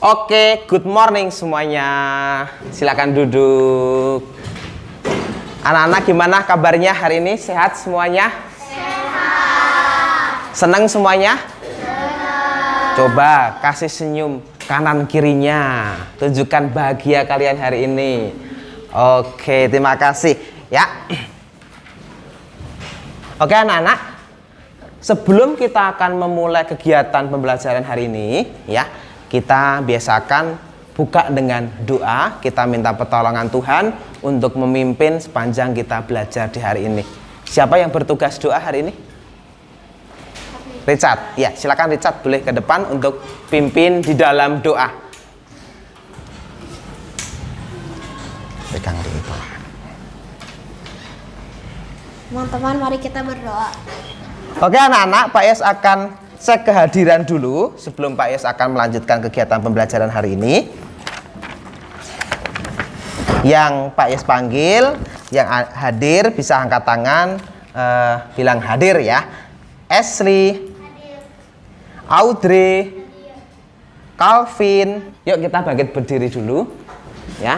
Oke, good morning semuanya. Silakan duduk. Anak-anak gimana kabarnya hari ini? Sehat semuanya? Sehat. Senang semuanya? Senang. Coba kasih senyum kanan kirinya. Tunjukkan bahagia kalian hari ini. Oke, terima kasih ya. Oke anak-anak, sebelum kita akan memulai kegiatan pembelajaran hari ini ya, kita biasakan buka dengan doa. Kita minta pertolongan Tuhan untuk memimpin sepanjang kita belajar di hari ini. Siapa yang bertugas doa hari ini? Richard. Ya, silakan Richard boleh ke depan untuk pimpin di dalam doa. Pegang di itu. Teman-teman, mari kita berdoa. Oke anak-anak, Pak Yes akan cek kehadiran dulu sebelum Pak Yes akan melanjutkan kegiatan pembelajaran hari ini. Yang Pak Yes panggil, yang hadir bisa angkat tangan, bilang hadir ya. Ashley, Audrey, Calvin. Yuk kita bangkit berdiri dulu ya.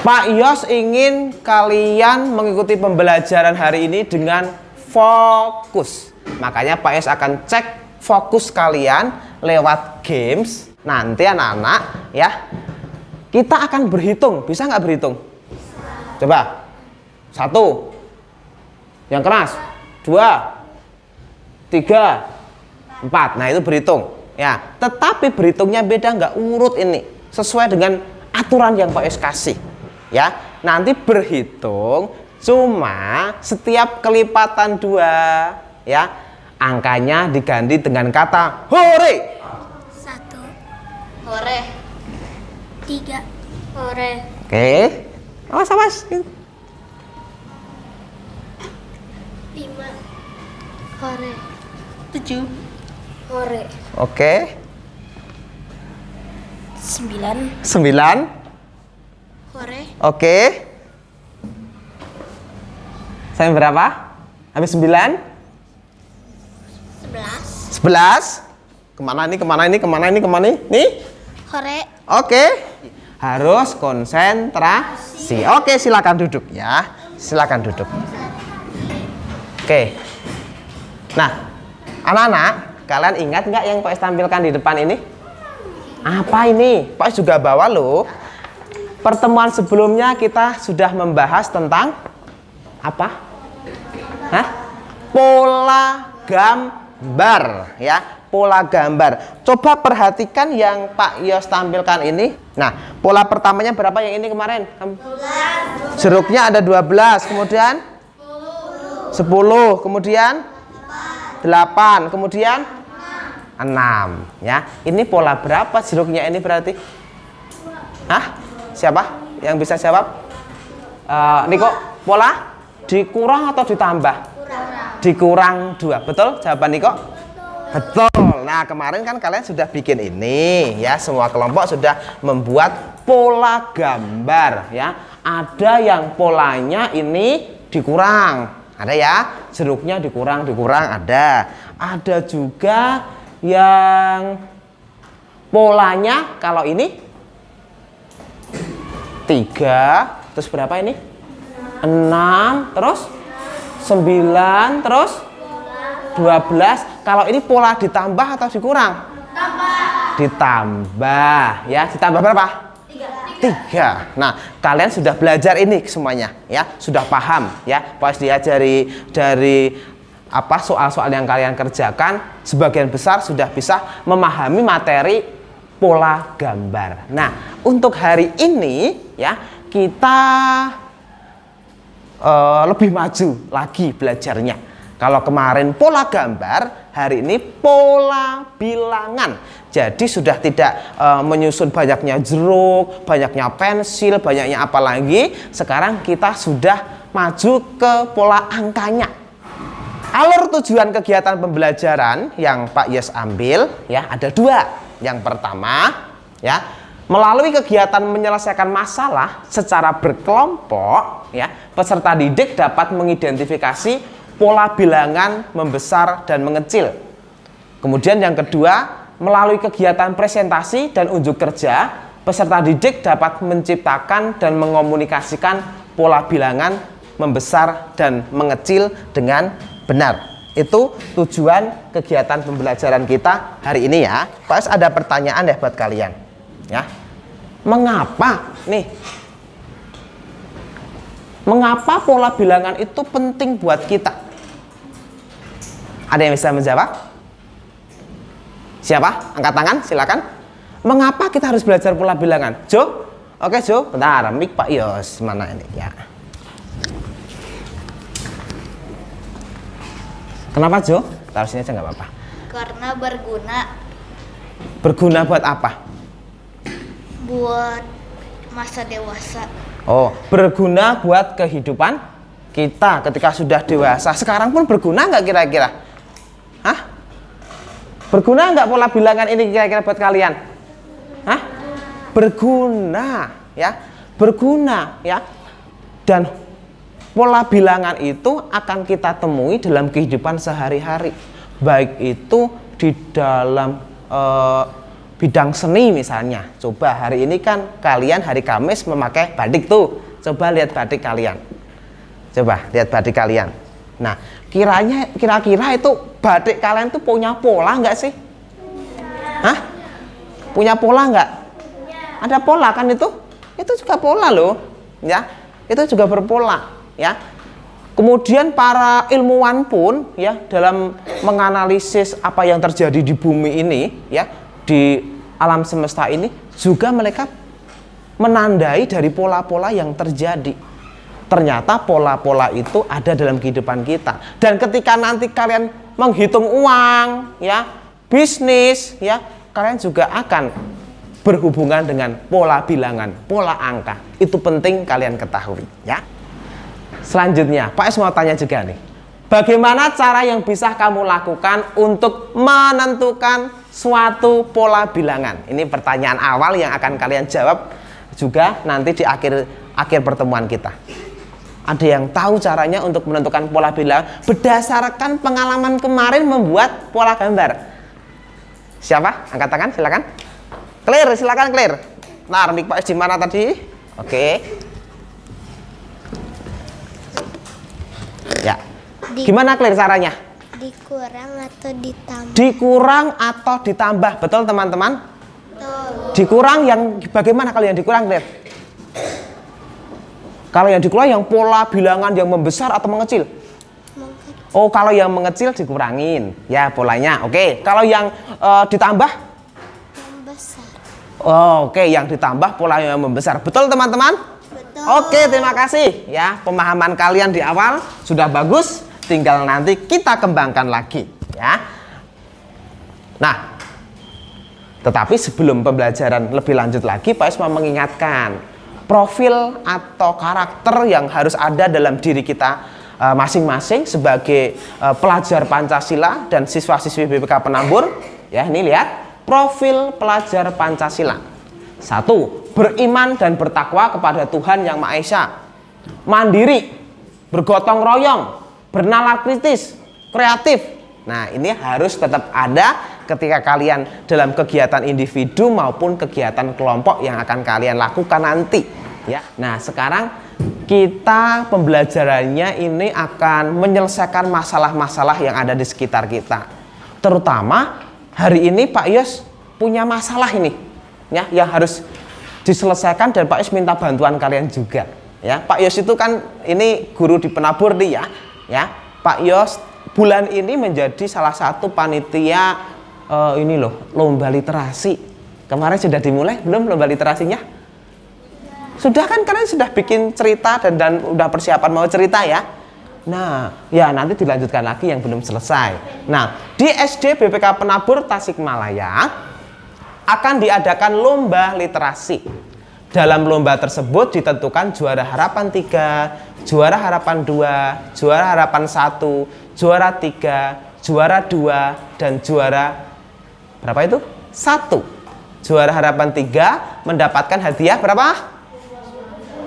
Pak Yos ingin kalian mengikuti pembelajaran hari ini dengan fokus. Makanya Pak Yos akan cek fokus kalian lewat games. Nanti anak-anak ya, kita akan berhitung. Bisa nggak berhitung? Coba. 1. Yang keras. 2. 3. 4. Nah itu berhitung ya. Tetapi berhitungnya beda, nggak urut ini. Sesuai dengan aturan yang Pak Yos kasih. Ya, nanti berhitung cuma setiap kelipatan 2 ya, angkanya diganti dengan kata hore. 1 hore, 3 hore. Oke, awas 5 hore, 7 hore. Oke. 9 hore. Oke. Sampai berapa? Habis 9? 11. Kemana ini? Nih? Hore. Oke. Harus konsentrasi. Oke, silakan duduk ya. Silakan duduk. Oke. Nah, anak-anak, kalian ingat nggak yang Pak tampilkan di depan ini? Apa ini? Pak juga bawa loh. Pertemuan sebelumnya kita sudah membahas tentang apa? Pola gambar ya, pola gambar. Coba perhatikan yang Pak Yos tampilkan ini. Nah, pola pertamanya berapa yang ini kemarin? 12. Jeruknya ada 12, kemudian 10, kemudian 8, kemudian 6 ya. Ini pola berapa jeruknya ini berarti? Siapa yang bisa jawab? Niko, pola dikurang atau ditambah? Dikurang 2. Betul jawaban Niko? Betul. Nah kemarin kan kalian sudah bikin ini ya. Semua kelompok sudah membuat pola gambar ya. Ada yang polanya ini dikurang. Ada ya, jeruknya dikurang ada. Ada juga yang polanya kalau ini 3, terus berapa ini? 6, terus 9, terus 12. Kalau ini pola ditambah atau dikurang? Ditambah ya. Ditambah berapa? 3. Nah, kalian sudah belajar ini semuanya ya, sudah paham ya. Pas diajari dari apa soal-soal yang kalian kerjakan, sebagian besar sudah bisa memahami materi pola gambar. Nah, untuk hari ini ya kita lebih maju lagi belajarnya. Kalau kemarin pola gambar, hari ini pola bilangan. Jadi sudah tidak menyusun banyaknya jeruk, banyaknya pensil, banyaknya apa lagi. Sekarang kita sudah maju ke pola angkanya. Alur tujuan kegiatan pembelajaran yang Pak Yes ambil ya ada 2. Yang pertama ya, melalui kegiatan menyelesaikan masalah secara berkelompok ya, peserta didik dapat mengidentifikasi pola bilangan membesar dan mengecil. Kemudian yang kedua, melalui kegiatan presentasi dan unjuk kerja, peserta didik dapat menciptakan dan mengomunikasikan pola bilangan membesar dan mengecil dengan benar. Itu tujuan kegiatan pembelajaran kita hari ini ya. Pas ada pertanyaan ya buat kalian. Ya. Mengapa nih? Mengapa pola bilangan itu penting buat kita? Ada yang bisa menjawab? Siapa? Angkat tangan, silakan. Mengapa kita harus belajar pola bilangan? Jo? Oke, Jo. Bentar, mic Pak Yos. Mana ini? Ya. Kenapa, Jo? Taruh sini aja nggak apa-apa. Karena berguna. Berguna buat apa? Buat masa dewasa. Oh, berguna buat kehidupan kita ketika sudah dewasa. Sekarang pun berguna nggak kira-kira? Hah? Berguna nggak pola bilangan ini kira-kira buat kalian? Hah? Berguna, ya, berguna, ya. Dan pola bilangan itu akan kita temui dalam kehidupan sehari-hari, baik itu di dalam bidang seni misalnya. Coba hari ini kan kalian hari Kamis memakai batik tuh. Coba lihat batik kalian. Coba lihat batik kalian. Nah, kira-kira itu batik kalian tuh punya pola nggak sih? Hah? Punya pola nggak? Ada pola kan itu? Itu juga pola loh, ya. Itu juga berpola, ya. Kemudian para ilmuwan pun, ya, dalam menganalisis apa yang terjadi di bumi ini, ya, di alam semesta ini, juga mereka menandai dari pola-pola yang terjadi. Ternyata pola-pola itu ada dalam kehidupan kita. Dan ketika nanti kalian menghitung uang, ya, bisnis, ya, kalian juga akan berhubungan dengan pola bilangan, pola angka. Itu penting kalian ketahui, ya. Selanjutnya, Pak Es mau tanya juga nih. Bagaimana cara yang bisa kamu lakukan untuk menentukan suatu pola bilangan? Ini pertanyaan awal yang akan kalian jawab juga nanti di akhir pertemuan kita. Ada yang tahu caranya untuk menentukan pola bilangan berdasarkan pengalaman kemarin membuat pola gambar? Siapa? Angkat tangan, silakan. Clear, silakan clear. Nah, mic Pak di mana tadi? Oke. Ya. Gimana clear caranya? Dikurang atau ditambah? Dikurang atau ditambah, betul teman-teman? Betul. Dikurang yang bagaimana kalau yang dikurang clear? Kalau yang dikurang yang pola bilangan yang membesar atau mengecil? Oh, kalau yang mengecil dikurangin, ya polanya. Oke, kalau yang ditambah? Membesar. Oh, oke, yang ditambah pola yang membesar. Betul teman-teman? Betul. Oke, terima kasih. Ya, pemahaman kalian di awal sudah bagus. Tinggal nanti kita kembangkan lagi, ya. Nah, tetapi sebelum pembelajaran lebih lanjut lagi, Pak Es mau mengingatkan profil atau karakter yang harus ada dalam diri kita masing-masing sebagai pelajar Pancasila dan siswa-siswi BPK Penambur. Ya, ini lihat profil pelajar Pancasila. 1. Beriman dan bertakwa kepada Tuhan Yang Maha Esa. Mandiri, bergotong royong, bernalar kritis, kreatif. Nah, ini harus tetap ada ketika kalian dalam kegiatan individu maupun kegiatan kelompok yang akan kalian lakukan nanti, ya. Nah, sekarang kita pembelajarannya ini akan menyelesaikan masalah-masalah yang ada di sekitar kita. Terutama hari ini Pak Yos punya masalah ini, ya, yang harus diselesaikan dan Pak Yos minta bantuan kalian juga, ya. Pak Yos itu kan ini guru di Penabur nih, ya. Pak Yos bulan ini menjadi salah satu panitia ini loh, lomba literasi. Kemarin sudah dimulai belum lomba literasinya? Sudah kan, kalian sudah bikin cerita dan udah persiapan mau cerita, ya. Nah, ya nanti dilanjutkan lagi yang belum selesai. Nah, di SD BPK Penabur Tasikmalaya akan diadakan lomba literasi. Dalam lomba tersebut ditentukan juara harapan 3, juara harapan 2, juara harapan 1, juara 3, juara 2, dan juara berapa itu? 1. Juara harapan 3 mendapatkan hadiah berapa?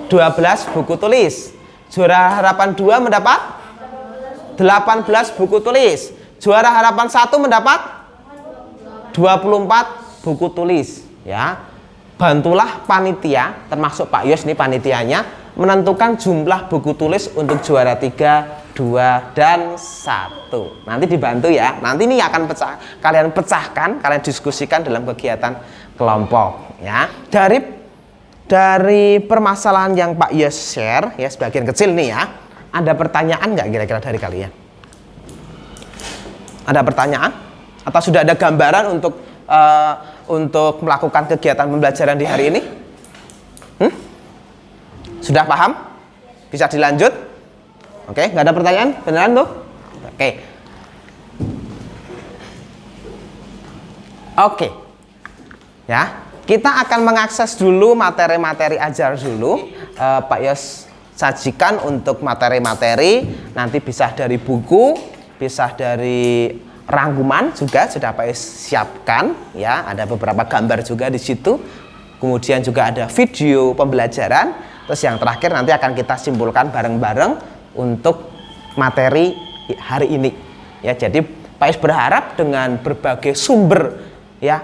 12 buku tulis. Juara harapan 2 mendapat 18 buku tulis. Juara harapan 1 mendapat 24 buku tulis ya. Bantulah panitia, termasuk Pak Yos nih panitianya, menentukan jumlah buku tulis untuk juara 3, 2, dan 1. Nanti dibantu ya. Nanti ini akan kalian pecahkan, kalian diskusikan dalam kegiatan kelompok ya. Dari permasalahan yang Pak Yos share ya, sebagian kecil nih ya, ada pertanyaan nggak kira-kira dari kalian? Ada pertanyaan? Atau sudah ada gambaran untuk melakukan kegiatan pembelajaran di hari ini? Sudah paham? Bisa dilanjut? Oke, nggak ada pertanyaan? Beneran tuh? Oke. Ya, kita akan mengakses dulu materi-materi ajar dulu. Pak Yos sajikan untuk materi-materi, nanti bisa dari buku, bisa dari rangkuman juga sudah Pak Yos siapkan ya, ada beberapa gambar juga di situ. Kemudian juga ada video pembelajaran. Terus yang terakhir nanti akan kita simpulkan bareng-bareng untuk materi hari ini. Ya, jadi Pak Yos berharap dengan berbagai sumber ya,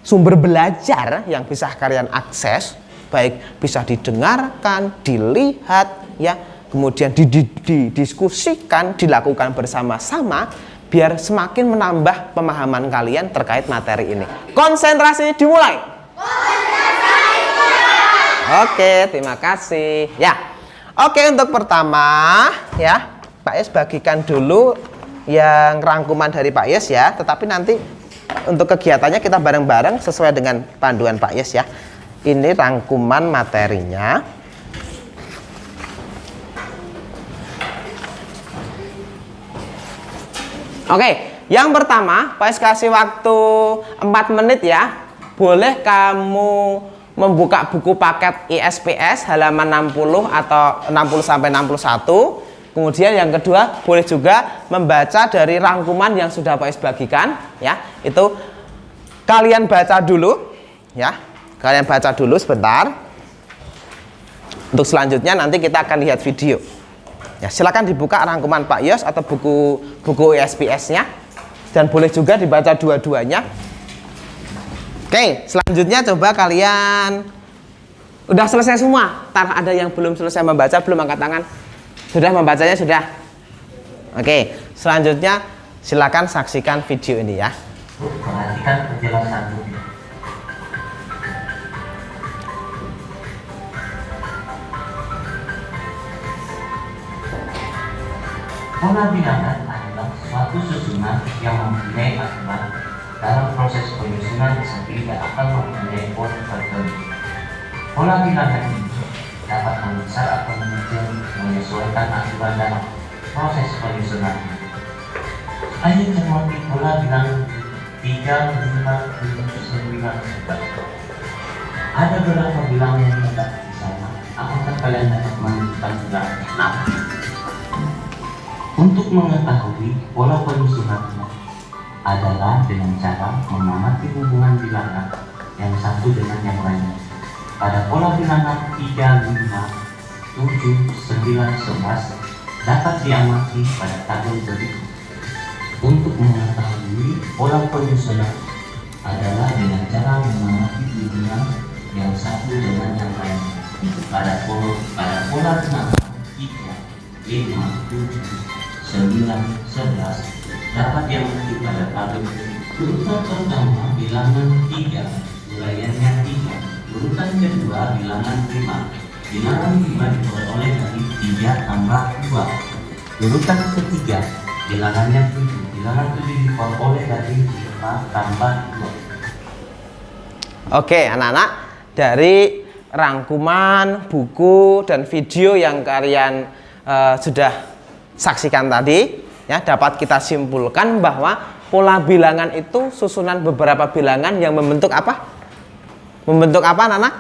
sumber belajar yang bisa kalian akses, baik bisa didengarkan, dilihat ya, kemudian didiskusikan, dilakukan bersama-sama, biar semakin menambah pemahaman kalian terkait materi ini. Konsentrasi dimulai. Oke, terima kasih. Ya, oke, untuk pertama ya, Pak Yos bagikan dulu yang rangkuman dari Pak Yos ya. Tetapi nanti untuk kegiatannya kita bareng-bareng sesuai dengan panduan Pak Yos ya. Ini rangkuman materinya. Oke, yang pertama Pak Yos kasih waktu 4 menit ya. Boleh kamu membuka buku paket ISPS halaman 60 atau 60 sampai 61. Kemudian yang kedua, boleh juga membaca dari rangkuman yang sudah Pak Yos bagikan ya. Itu kalian baca dulu ya. Kalian baca dulu sebentar. Untuk selanjutnya nanti kita akan lihat video. Ya, silakan dibuka rangkuman Pak Yos atau buku ISPS-nya, dan boleh juga dibaca dua-duanya. Oke, selanjutnya coba kalian udah selesai semua. Ntar ada yang belum selesai membaca, belum angkat tangan. Sudah membacanya sudah? Oke, selanjutnya silakan saksikan video ini ya. Perhatikan penjelasan. Pola bilangan adalah suatu susunan yang mempunyai aturan. Dalam proses penyusunan sehingga akan mempunyai pola tertentu. Pola bilangan ini dapat membesar atau mengecil menyesuaikan aturan dalam proses penyusunan. Ayo cermati pola bilangan 3, 5, 7, 9, 11. Ada berapa bilangan yang terdapat di sana? Apakah kalian dapat menentukan bilangan? Untuk mengetahui pola penyusunannya adalah dengan cara mengamati hubungan bilangan yang satu dengan yang lain. Pada pola bilangan 3, 5, 7, 9, 11 dapat diamati pada tabel berikut. Untuk mengetahui pola penyusunan adalah dengan cara mengamati hubungan yang satu dengan yang lain. Pada pola bilangan 3, 5, 7, 9, 11 dapat diamati pada tabel urutan pertama bilangan 3, uraiannya 3. Urutan kedua bilangan 5. Bilangan 5 diperoleh dari 3 tambah 2. Urutan ketiga bilangannya 7. Bilangan 7 diperoleh dari 5 tambah 2. Oke, anak-anak, dari rangkuman buku dan video yang kalian sudah saksikan tadi ya, dapat kita simpulkan bahwa pola bilangan itu susunan beberapa bilangan yang membentuk apa? Membentuk apa, anak-anak?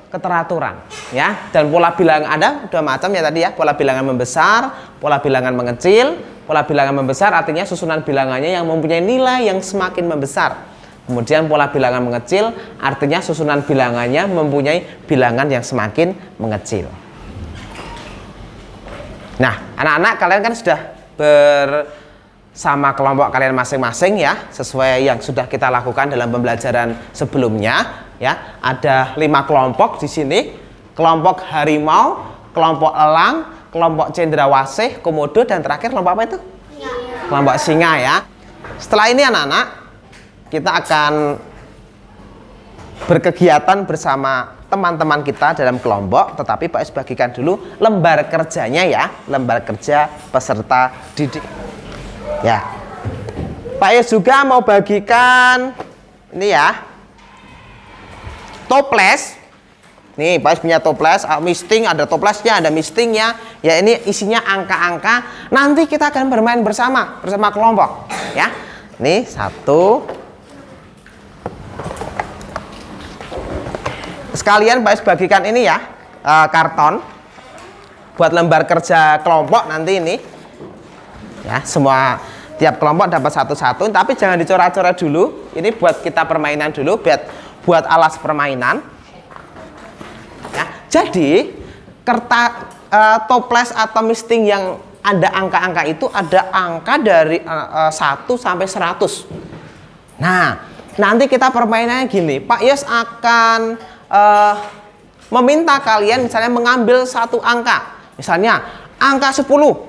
Keteraturan ya. Dan pola bilangan ada dua macam ya tadi ya, pola bilangan membesar, pola bilangan mengecil. Pola bilangan membesar artinya susunan bilangannya yang mempunyai nilai yang semakin membesar. Kemudian pola bilangan mengecil artinya susunan bilangannya mempunyai bilangan yang semakin mengecil. Nah, anak-anak kalian kan sudah sama kelompok kalian masing-masing ya, sesuai yang sudah kita lakukan dalam pembelajaran sebelumnya ya. Ada 5 kelompok di sini. Kelompok harimau, kelompok elang, kelompok cendrawasih, komodo, dan terakhir kelompok apa itu? Kelompok singa ya. Setelah ini anak-anak, kita akan berkegiatan bersama teman-teman kita dalam kelompok, tetapi Pak Yus bagikan dulu lembar kerjanya ya, lembar kerja peserta didik. Ya, Pak Yus juga mau bagikan ini ya, toples. Nih, Pak Yus punya toples, misting, ada toplesnya, ada mistingnya. Ya, ini isinya angka-angka. Nanti kita akan bermain bersama kelompok. Ya, nih 1. Sekalian Pak Yus bagikan ini ya, karton buat lembar kerja kelompok nanti ini. Ya, semua tiap kelompok dapat satu-satu, tapi jangan dicoret-coret dulu. Ini buat kita permainan dulu, buat alas permainan. Ya, jadi toples atau misting yang ada angka-angka itu ada angka dari 1 sampai 100. Nah, nanti kita permainannya gini, Pak Yus akan meminta kalian misalnya mengambil satu angka, misalnya angka 10.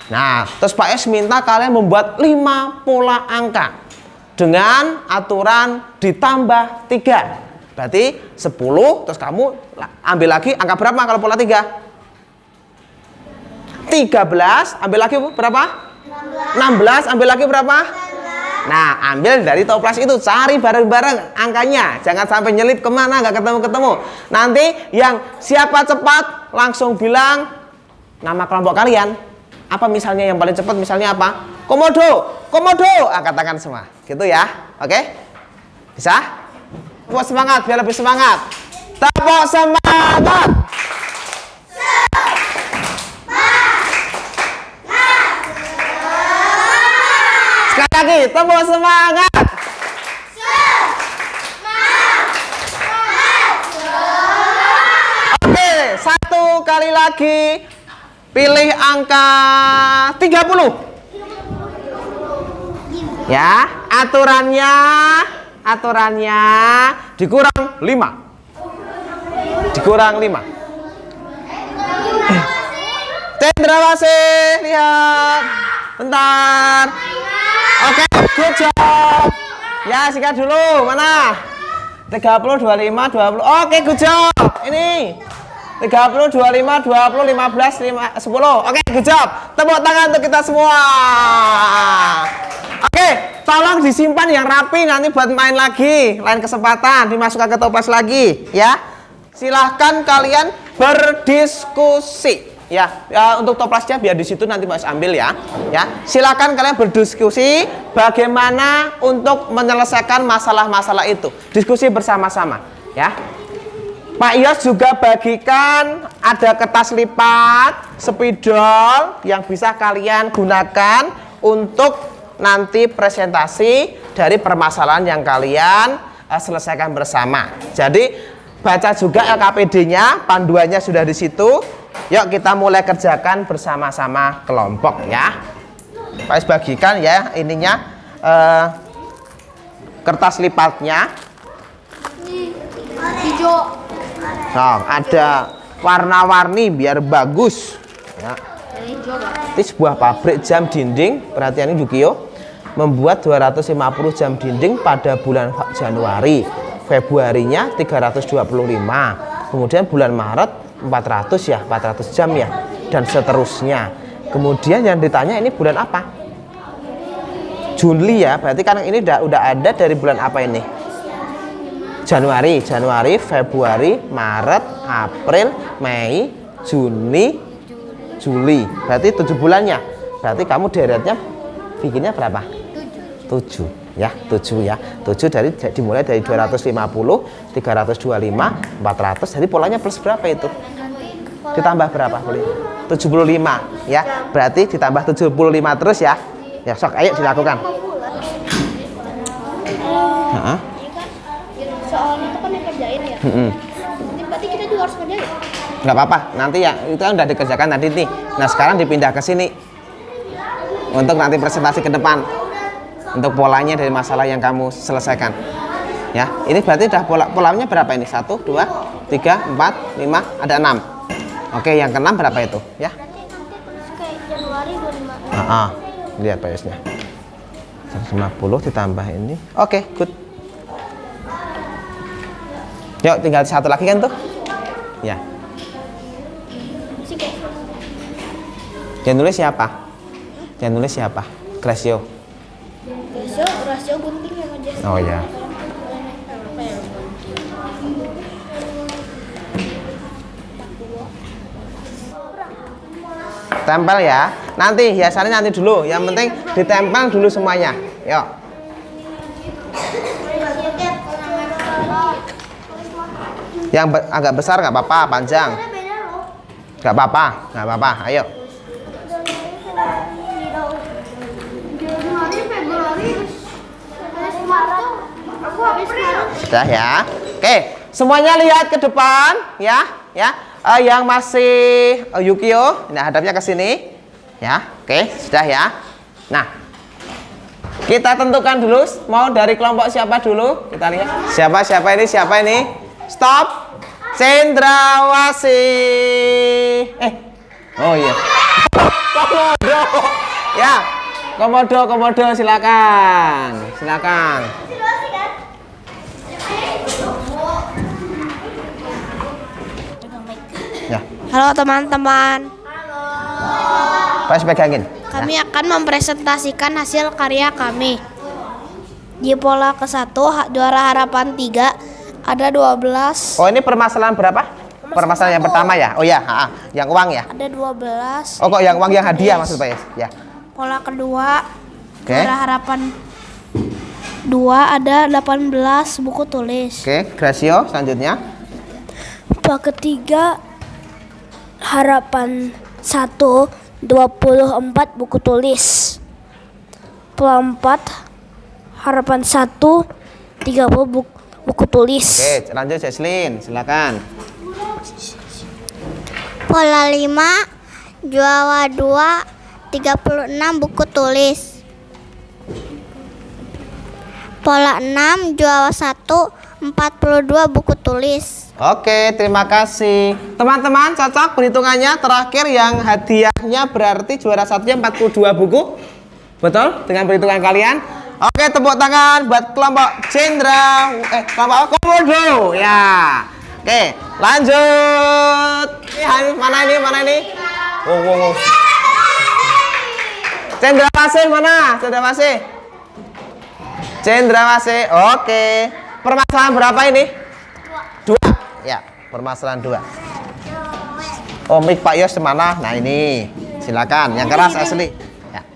Nah, terus Pak Yus minta kalian membuat 5 pola angka dengan aturan ditambah 3. Berarti 10, terus kamu ambil lagi angka berapa kalau pola 3? 13, ambil lagi berapa? 16, ambil lagi berapa? Nah, ambil dari toples itu, cari bareng-bareng angkanya. Jangan sampai nyelip kemana, nggak ketemu-ketemu. Nanti yang siapa cepat langsung bilang nama kelompok kalian. Apa misalnya yang paling cepat, misalnya apa? Komodo, komodo. Katakan semua, gitu ya. Oke? Bisa? Tepuk semangat, biar lebih semangat. Tepuk semangat. Sekali lagi, tepuk semangat. Oke, 1 kali lagi. Pilih angka 30. Ya, aturannya dikurang 5. Dikurang 5. Cendrawasih, lihat. Bentar. Oke, good job. Ya, sikat dulu. Mana? 30, 25, 20. Oke, good job. Ini 30, 25, 20, 15, 10. Oke, good job. Tepuk tangan untuk kita semua. Oke, tolong disimpan yang rapi nanti buat main lagi. Lain kesempatan dimasukkan ke toples lagi, ya. Silahkan kalian berdiskusi. Ya, untuk toplesnya biar di situ nanti Mas ambil ya. Ya, silakan kalian berdiskusi bagaimana untuk menyelesaikan masalah-masalah itu. Diskusi bersama-sama, ya. Pak Yos juga bagikan ada kertas lipat, spidol yang bisa kalian gunakan untuk nanti presentasi dari permasalahan yang kalian selesaikan bersama. Jadi baca juga LKPD-nya, panduannya sudah di situ. Yuk kita mulai kerjakan bersama-sama kelompok ya. Pak Yos bagikan ya ininya kertas lipatnya. Hijau. Nah, ada warna-warni biar bagus ya. Ini sebuah pabrik jam dinding, perhatian ini Yukio, membuat 250 jam dinding pada bulan Januari. Februarinya 325, kemudian bulan Maret 400 ya, 400 jam ya, dan seterusnya. Kemudian yang ditanya ini bulan apa? Juli ya, berarti kan ini udah ada dari bulan apa ini? Januari, Februari, Maret, April, Mei, Juni, Juli. Berarti 7 bulannya. Berarti kamu deretnya bikinnya berapa? 7 ya, 7 ya. 7 dimulai dari 250, 325, 400. Jadi polanya plus berapa itu? Ditambah berapa? 75 ya. Berarti ditambah 75 terus ya. Ya, sok ayo dilakukan. Heeh. Soalnya itu kan yang kerjain ya. Berarti kita juga harus kerjain. Nggak apa-apa, nanti ya itu kan udah dikerjakan tadi nih. Nah sekarang dipindah ke sini. untuk nanti presentasi ke depan. Untuk polanya dari masalah yang kamu selesaikan. Ya, ini berarti udah polanya berapa ini? 1, 2, 3, 4, 5, ada 6. Oke, yang ke-6 berapa itu? Ya. Kayak Januari 25. Lihat PS-nya. 150 ditambah ini. Oke, good. Yuk, tinggal satu lagi kan tuh? Ya. Yang nulis siapa? Yang nulis siapa? Gracio. Rasio gunting yang aja. Oh ya. Tempel ya. Nanti hiasannya nanti dulu. Yang penting ditempel dulu semuanya. Yuk. Yang agak besar nggak apa-apa, panjang. Nggak apa-apa, nggak apa-apa. Ayo. Sudah ya. Oke, semuanya lihat ke depan ya, ya. Yang masih Yukio, nah hadapnya ke sini. Ya, oke, sudah ya. Nah, kita tentukan dulu mau dari kelompok siapa dulu? Kita lihat. Siapa ini? Siapa ini? Stop. Cendrawasih. Oh iya. Komodo. Ya. Komodo silakan. Silakan. Ya. Halo teman-teman. Pas pegangin. Kami akan mempresentasikan hasil karya kami. Di pola ke-1 juara harapan 3 ada 12. Oh, ini permasalahan berapa? Permasalahan yang pertama ya? Oh ya, yang uang ya? Ada 12. Oh, kok yang uang yang hadiah maksud Pak ya? Pola kedua Oke. juara harapan 2 ada 18 buku tulis. Oke, Gracio selanjutnya. Pola ketiga harapan 1 24 buku tulis. Pola 4 harapan 1 30 buku tulis. Oke, lanjut Jesslyn, silakan. Pola 5 juara 2 36 buku tulis. Pola 6 juara 1 42 buku tulis. Oke, terima kasih. Teman-teman, cocok perhitungannya. Terakhir yang hadiahnya berarti juara satunya 42 buku. Betul? Dengan perhitungan kalian? Oke, tepuk tangan buat kelompok kelompok Komodo. Ya. Oke, lanjut. Ini mana ini? Mana ini? Oh. Cendrawasih mana? Cendrawasih. Oke. Permasalahan berapa ini? 2. Ya, permasalahan 2. Oh, mic Pak Yos mana? Nah, ini. Silakan. Yang keras asli. Ya.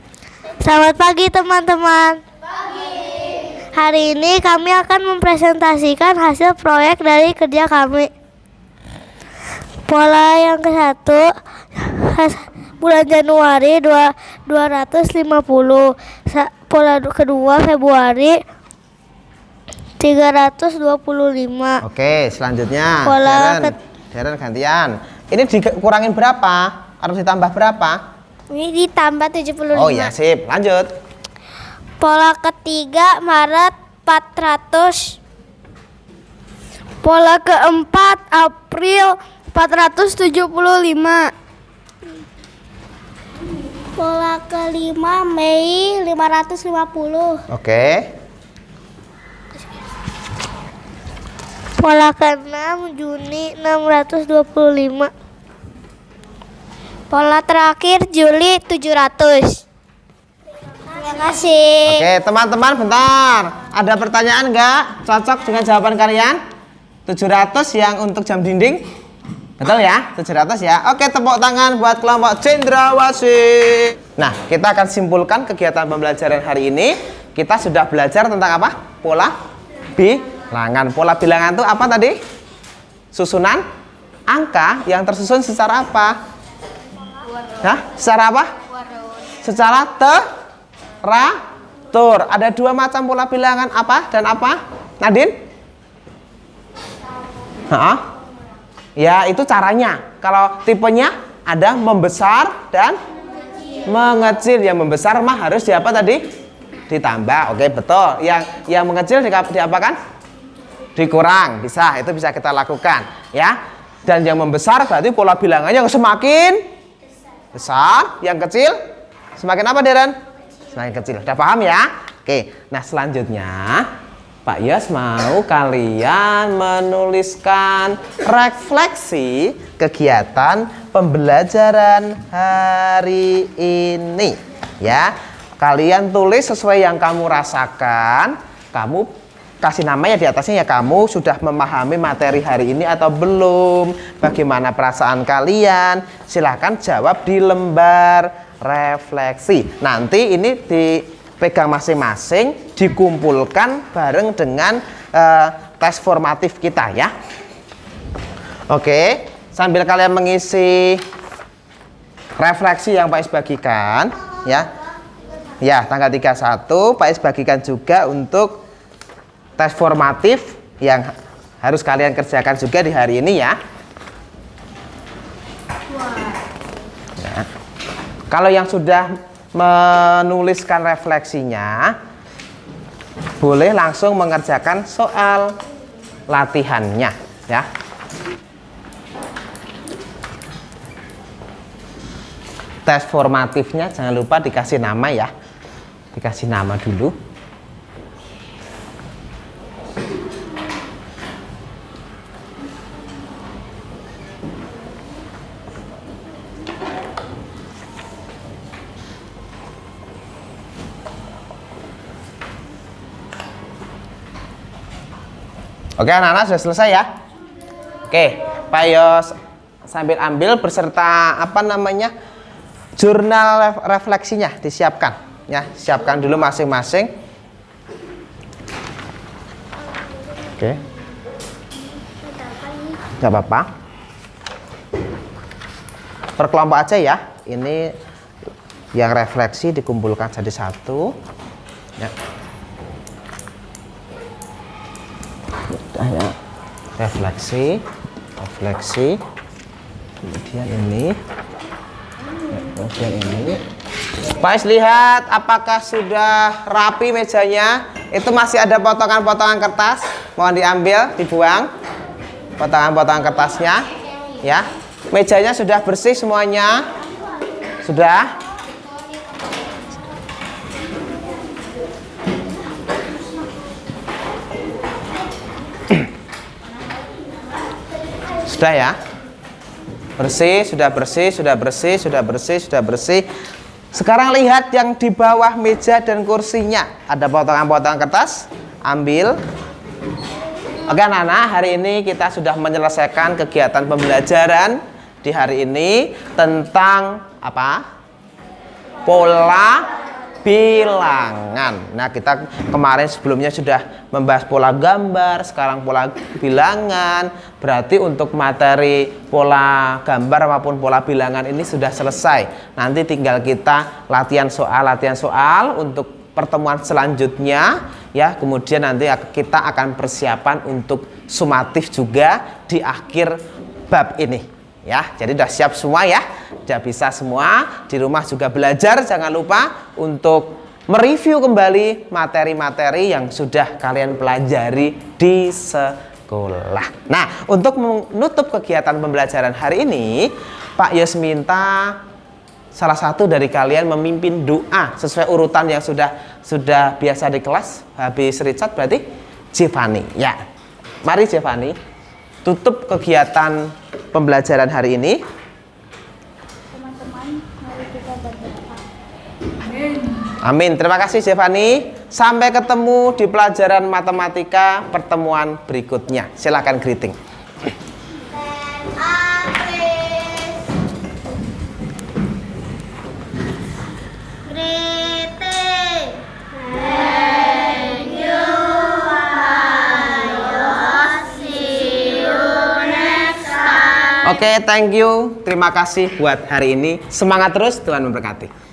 Selamat pagi teman-teman. Hari ini kami akan mempresentasikan hasil proyek dari kerja kami. Pola yang ke-1 bulan Januari 250. Pola kedua Februari 325. Oke, selanjutnya Pola Darren gantian. Ini dikurangin berapa? Harus ditambah berapa? Ini ditambah 75. Oh ya, sip. Lanjut. Pola ketiga Maret 400. Pola keempat April 475. Pola kelima Mei 550. Oke. Pola keenam Juni 625. Pola terakhir Juli 700. Terima kasih. Oke, teman-teman, bentar. Ada pertanyaan nggak? Cocok dengan jawaban kalian? 700 yang untuk jam dinding? Betul ya? 700 ya. Oke, tepuk tangan buat kelompok Cendrawasih. Nah, kita akan simpulkan kegiatan pembelajaran hari ini. Kita sudah belajar tentang apa? Pola bilangan. Pola bilangan itu apa tadi? Susunan angka yang tersusun secara apa? Hah? Secara apa? Secara teratur. Ada 2 macam pola bilangan, apa dan apa? Nadine? Ya, itu caranya. Kalau tipenya ada membesar dan Mengecil. Yang membesar mah harus di apa tadi? Ditambah. Oke, betul. Yang mengecil diapakan? Dikurang. Bisa, itu bisa kita lakukan ya. Dan yang membesar berarti pola bilangannya semakin besar. Yang kecil semakin apa, Deren? Semakin kecil. Udah paham ya? Oke. Nah, selanjutnya Pak Yos mau kalian menuliskan refleksi kegiatan pembelajaran hari ini ya. Kalian tulis sesuai yang kamu rasakan. Kamu kasih nama ya di atasnya ya, kamu sudah memahami materi hari ini atau belum, bagaimana perasaan kalian. Silahkan jawab di lembar refleksi. Nanti ini dipegang masing-masing, dikumpulkan bareng dengan tes formatif kita ya. Oke, sambil kalian mengisi refleksi yang Pak Is bagikan ya. Ya, tanggal 31 Pak Is bagikan juga untuk tes formatif yang harus kalian kerjakan juga di hari ini ya. Ya. Kalau yang sudah menuliskan refleksinya, boleh langsung mengerjakan soal latihannya ya. Tes formatifnya jangan lupa dikasih nama ya. Dikasih nama dulu. Oke, anak-anak sudah selesai ya. Oke, Pak Yos sambil ambil beserta apa namanya jurnal refleksinya disiapkan ya, siapkan dulu masing-masing. Oke, nggak apa-apa, per kelompok aja ya. Ini yang refleksi dikumpulkan jadi satu ya. Ya, refleksi, kemudian ini, kemudian ini. Pak Is lihat apakah sudah rapi mejanya? Itu masih ada potongan-potongan kertas, mohon diambil, dibuang potongan-potongan kertasnya ya. Mejanya sudah bersih semuanya? Sudah? Sudah ya, bersih, sudah bersih, sudah bersih, sudah bersih, sudah bersih. Sekarang lihat yang di bawah meja dan kursinya, ada potongan-potongan kertas, ambil. Oke anak-anak, hari ini kita sudah menyelesaikan kegiatan pembelajaran di hari ini tentang apa? Pola bilangan. Nah, kita kemarin sebelumnya sudah membahas pola gambar, sekarang pola bilangan. Berarti untuk materi pola gambar maupun pola bilangan ini sudah selesai. Nanti tinggal kita latihan soal untuk pertemuan selanjutnya ya. Kemudian nanti kita akan persiapan untuk sumatif juga di akhir bab ini. Ya, jadi sudah siap semua ya, sudah bisa semua. Di rumah juga belajar, jangan lupa untuk mereview kembali materi-materi yang sudah kalian pelajari di sekolah. Nah, untuk menutup kegiatan pembelajaran hari ini, Pak Yos minta salah satu dari kalian memimpin doa sesuai urutan yang sudah biasa di kelas. Habis Richard berarti Giovanni. Ya, mari Giovanni, tutup kegiatan pembelajaran hari ini. Teman-teman, mari kita berdoa. Amin. Terima kasih Giovanni. Sampai ketemu di pelajaran matematika pertemuan berikutnya. Silakan greeting. Oke, thank you. Terima kasih buat hari ini. Semangat terus, Tuhan memberkati.